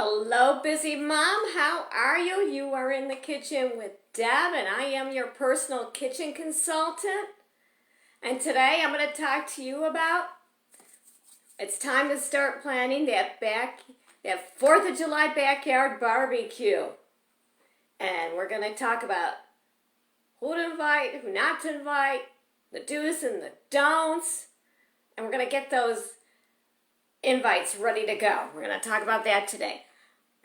Hello, busy mom. How are you? You are in the kitchen with Deb, and I am your personal kitchen consultant. And today I'm going to talk to you about it's time to start planning that 4th of July backyard barbecue. And we're going to talk about who to invite, who not to invite, the do's and the don'ts. And we're going to get those invites ready to go. We're going to talk about that today.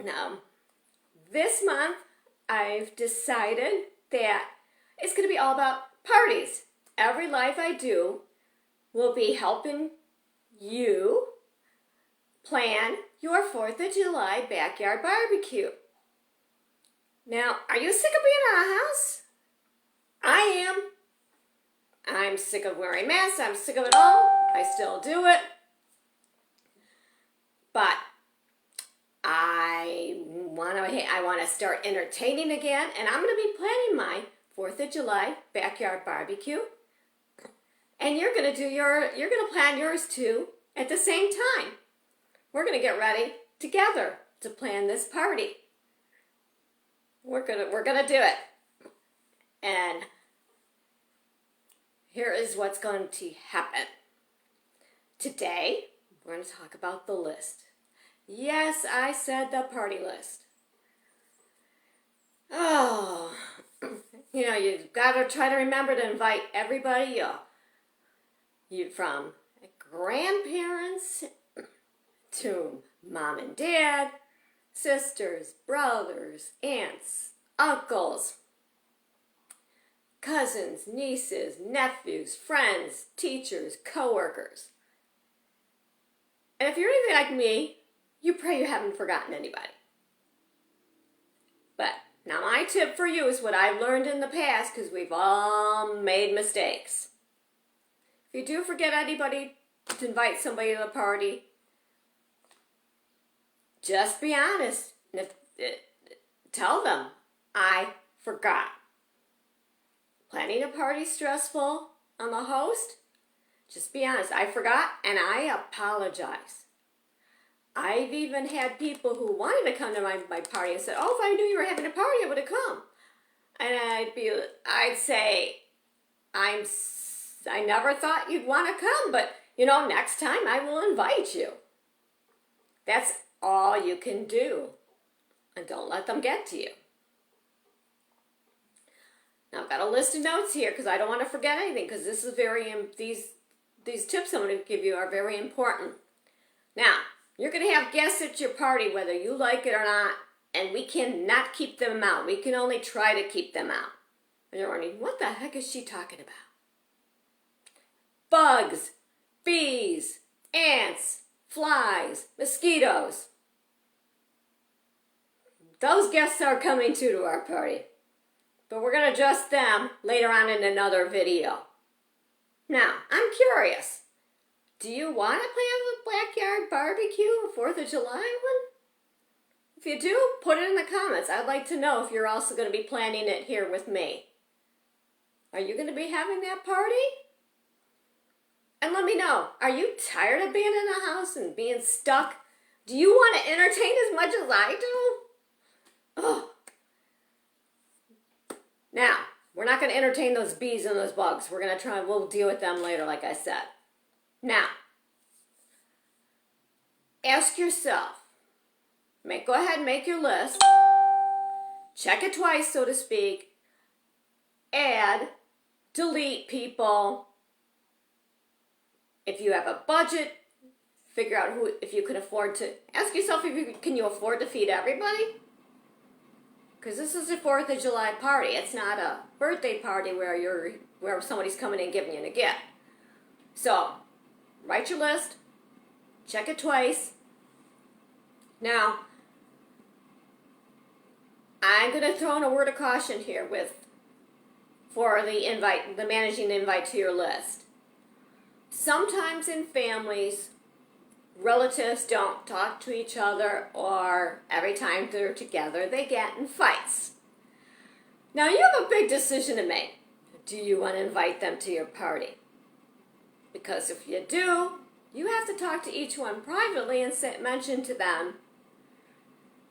Now, this month I've decided that it's going to be all about parties. Every life I do will be helping you plan your 4th of July backyard barbecue. Now, are you sick of being in a house? I am. I'm sick of wearing masks. I'm sick of it all. I still do it. But I want to start entertaining again, and I'm going to be planning my 4th of July backyard barbecue. And you're going to plan yours too at the same time. We're going to get ready together to plan this party. We're going to do it. And here is what's going to happen. Today, we're going to talk about the list. Yes, I said the party list. Oh, you've got to try to remember to invite everybody you from grandparents to mom and dad, sisters, brothers, aunts, uncles, cousins, nieces, nephews, friends, teachers, coworkers. And if you're anything like me, you pray you haven't forgotten anybody. But now my tip for you is what I've learned in the past, because we've all made mistakes. If you do forget anybody to invite somebody to the party, just be honest. Tell them, I forgot. Planning a party stressful on the host? Just be honest. I forgot, and I apologize. I've even had people who wanted to come to my party and said, oh, if I knew you were having a party, I would have come. And I'd say, I never thought you'd want to come, but, next time I will invite you. That's all you can do. And don't let them get to you. Now, I've got a list of notes here because I don't want to forget anything, because this is these tips I'm going to give you are very important. Now, you're going to have guests at your party whether you like it or not, and we cannot keep them out. We can only try to keep them out. And you're wondering, what the heck is she talking about? Bugs, bees, ants, flies, mosquitoes. Those guests are coming too to our party. But we're going to address them later on in another video. Now, I'm curious. Do you want to plan a backyard barbecue, a 4th of July one? If you do, put it in the comments. I'd like to know if you're also going to be planning it here with me. Are you going to be having that party? And let me know, are you tired of being in a house and being stuck? Do you want to entertain as much as I do? Oh. Now, we're not going to entertain those bees and those bugs. We'll deal with them later, like I said. Now, ask yourself, go ahead and make your list, check it twice, so to speak, add, delete people. If you have a budget, figure out if you can afford to, ask yourself can you afford to feed everybody? Because this is a 4th of July party. It's not a birthday party where somebody's coming and giving you a gift. So, write your list, check it twice. Now, I'm going to throw in a word of caution here for the managing the invite to your list. Sometimes in families, relatives don't talk to each other, or every time they're together, they get in fights. Now, you have a big decision to make. Do you want to invite them to your party? Because if you do, you have to talk to each one privately and mention to them,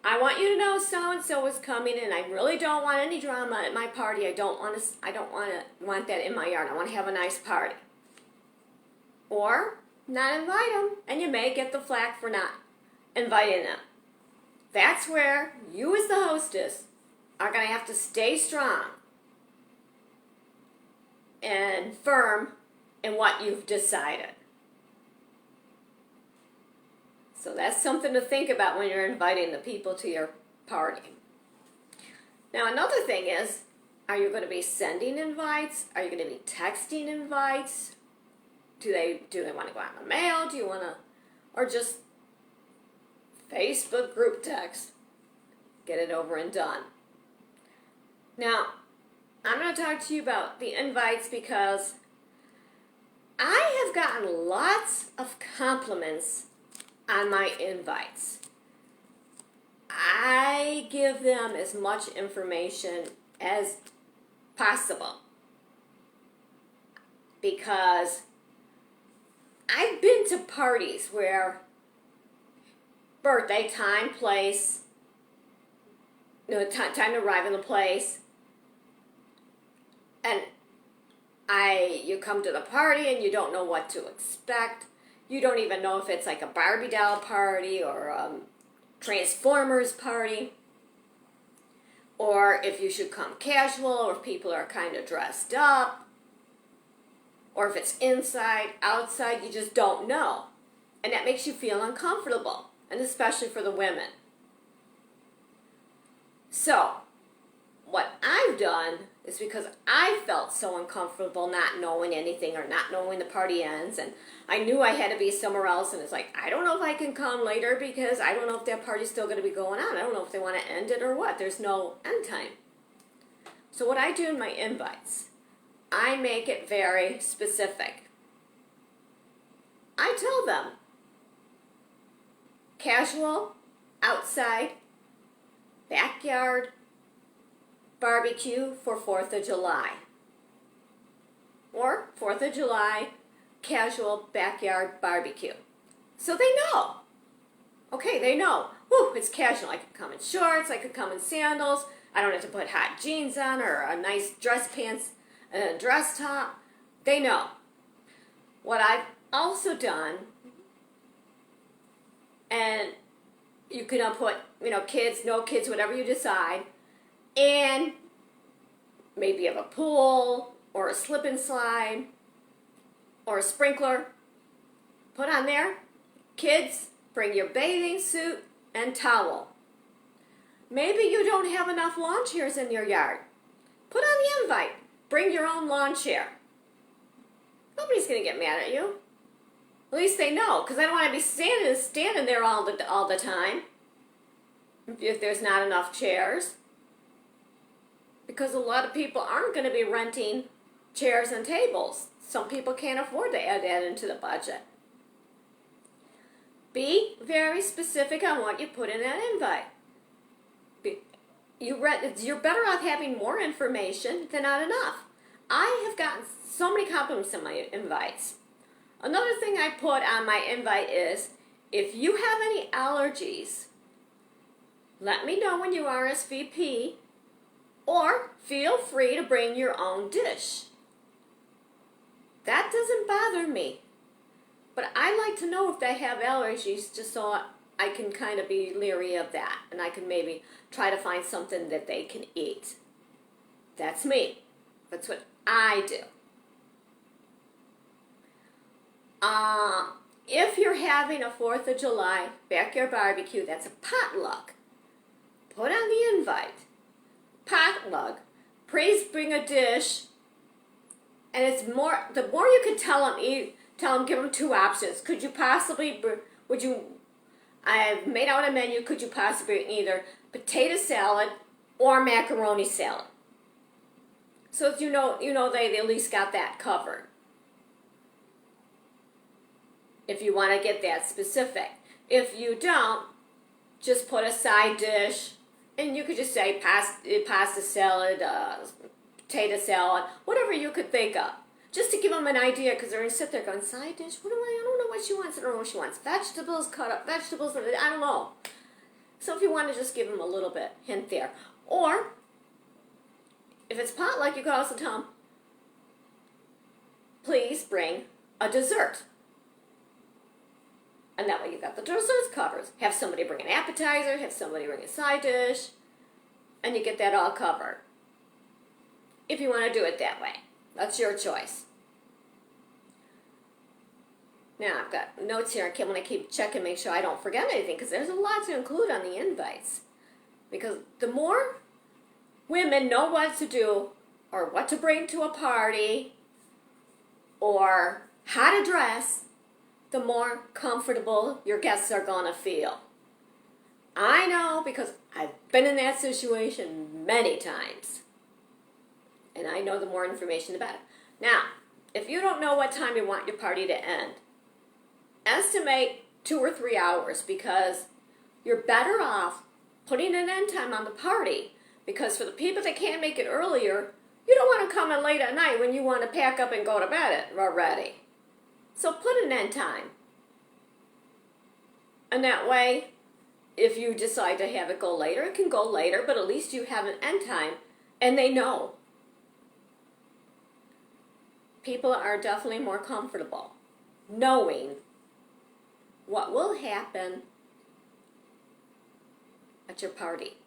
I want you to know so-and-so is coming, and I really don't want any drama at my party. I don't want that in my yard. I want to have a nice party. Or not invite them, and you may get the flack for not inviting them. That's where you as the hostess are going to have to stay strong and firm in what you've decided. So that's something to think about when you're inviting the people to your party. Now another thing is, are you going to be sending invites? Are you going to be texting invites? Do they want to go out in the mail? Do you want to, or just Facebook group text? Get it over and done. Now, I'm going to talk to you about the invites because I have gotten lots of compliments on my invites. I give them as much information as possible because I've been to parties where birthday, time, place, time to arrive in the place, and you come to the party and you don't know what to expect. You don't even know if it's like a Barbie doll party or a Transformers party, or if you should come casual, or if people are kind of dressed up, or if it's inside, outside, you just don't know. And that makes you feel uncomfortable, and especially for the women. So, what I've done is because I felt so uncomfortable not knowing anything or not knowing the party ends, and I knew I had to be somewhere else, and it's like, I don't know if I can come later because I don't know if that party's still going to be going on. I don't know if they want to end it or what. There's no end time. So what I do in my invites, I make it very specific. I tell them, casual, outside, backyard, barbecue for 4th of July. Or 4th of July, casual backyard barbecue. So they know. Okay, they know. Whew, it's casual. I could come in shorts, I could come in sandals. I don't have to put hot jeans on or a nice dress pants and a dress top. They know. What I've also done, and you can put, kids, no kids, whatever you decide, and maybe you have a pool or a slip and slide or a sprinkler. Put on there, kids, bring your bathing suit and towel. Maybe you don't have enough lawn chairs in your yard. Put on the invite, bring your own lawn chair. Nobody's going to get mad at you. At least they know, because I don't want to be standing there all the time if there's not enough chairs. Because a lot of people aren't going to be renting chairs and tables. Some people can't afford to add that into the budget. Be very specific on what you put in that invite. You're better off having more information than not enough. I have gotten so many compliments on my invites. Another thing I put on my invite is, if you have any allergies, let me know when you RSVP, or feel free to bring your own dish. That doesn't bother me. But I like to know if they have allergies just so I can kind of be leery of that. And I can maybe try to find something that they can eat. That's me. That's what I do. If you're having a 4th of July backyard barbecue, that's a potluck. Put on the invite. Potluck. Please bring a dish. And it's more, the more you can tell them, give them 2 options. Could you possibly, I've made out a menu, could you possibly bring either potato salad or macaroni salad? So you know they at least got that covered. If you want to get that specific. If you don't, just put a side dish, and you could just say pasta salad, potato salad, whatever you could think of. Just to give them an idea, because they're going to sit there going, side dish? I don't know what she wants. I don't know what she wants. Vegetables, cut up vegetables, I don't know. So if you want to just give them a little bit hint there. Or, if it's potluck, you could also tell them, please bring a dessert. And that way you've got the desserts covered. Have somebody bring an appetizer, have somebody bring a side dish, and you get that all covered. If you want to do it that way. That's your choice. Now, I've got notes here. I want to keep checking, make sure I don't forget anything, because there's a lot to include on the invites. Because the more women know what to do, or what to bring to a party, or how to dress, the more comfortable your guests are going to feel. I know, because I've been in that situation many times. And I know the more information, the better. Now, if you don't know what time you want your party to end, estimate 2 or 3 hours, because you're better off putting an end time on the party, because for the people that can't make it earlier, you don't want to come in late at night when you want to pack up and go to bed already. So put an end time. And that way, if you decide to have it go later, it can go later, but at least you have an end time, and they know. People are definitely more comfortable knowing what will happen at your party.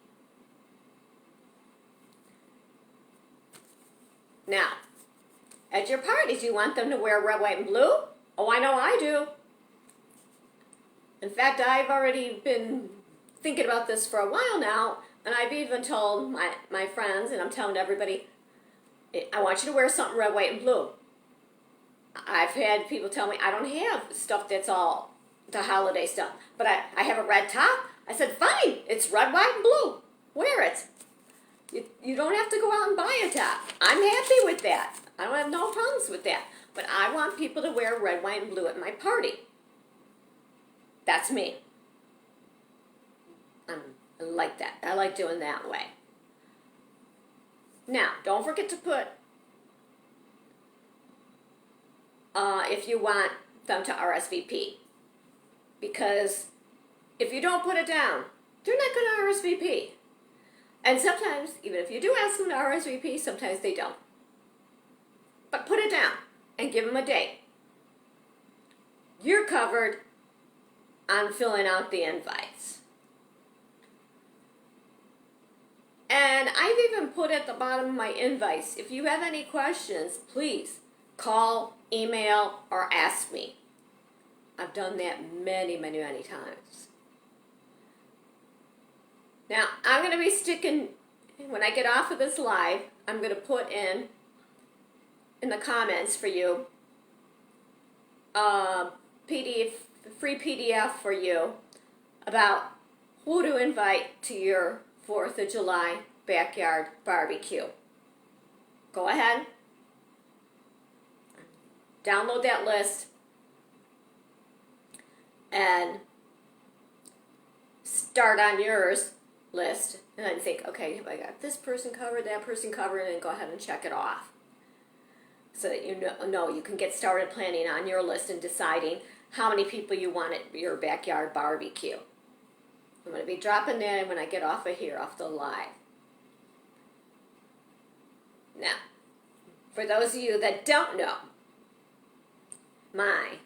Now, at your parties, you want them to wear red, white, and blue? Oh, I know I do. In fact, I've already been thinking about this for a while now, and I've even told my friends, and I'm telling everybody, I want you to wear something red, white, and blue. I've had people tell me, I don't have stuff that's all the holiday stuff, but I have a red top. I said, fine, it's red, white, and blue. Wear it. You don't have to go out and buy a top. I'm happy with that. I don't have no problems with that. But I want people to wear red, white, and blue at my party. That's me. I like that. I like doing that way. Now, don't forget to put, if you want them to RSVP. Because if you don't put it down, they're not going to RSVP. And sometimes, even if you do ask them to RSVP, sometimes they don't. But put it down and give them a date. You're covered on filling out the invites. And I've even put at the bottom of my invites, if you have any questions, please call, email, or ask me. I've done that many, many, many times. Now, I'm going to be sticking, when I get off of this live, I'm going to put in the comments for you, PDF, free PDF for you about who to invite to your 4th of July backyard barbecue. Go ahead, download that list, and start on yours list, and then think, okay, I got this person covered, that person covered, and go ahead and check it off. So that you know you can get started planning on your list and deciding how many people you want at your backyard barbecue. I'm going to be dropping that in when I get off of here, off the live. Now, for those of you that don't know, my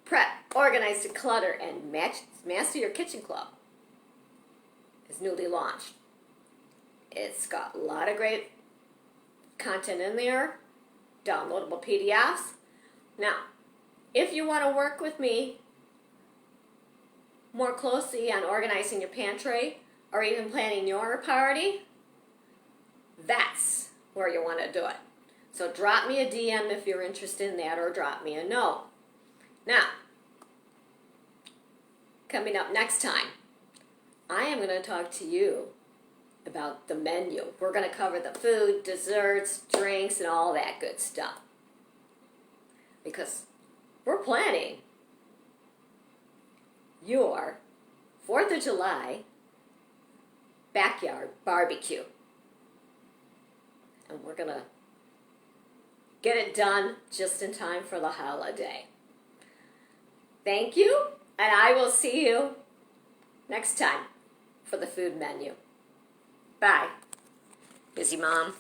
Prep, Organize, Declutter, and Master Your Kitchen Club is newly launched. It's got a lot of great content in there, downloadable PDFs. Now, if you want to work with me more closely on organizing your pantry or even planning your party, that's where you want to do it. So drop me a DM if you're interested in that, or drop me a note. Now, coming up next time, I am going to talk to you about the menu. We're going to cover the food, desserts, drinks, and all that good stuff. Because we're planning your 4th of July backyard barbecue. And we're going to get it done just in time for the holiday. Thank you, and I will see you next time for the food menu. Bye. Busy Mom.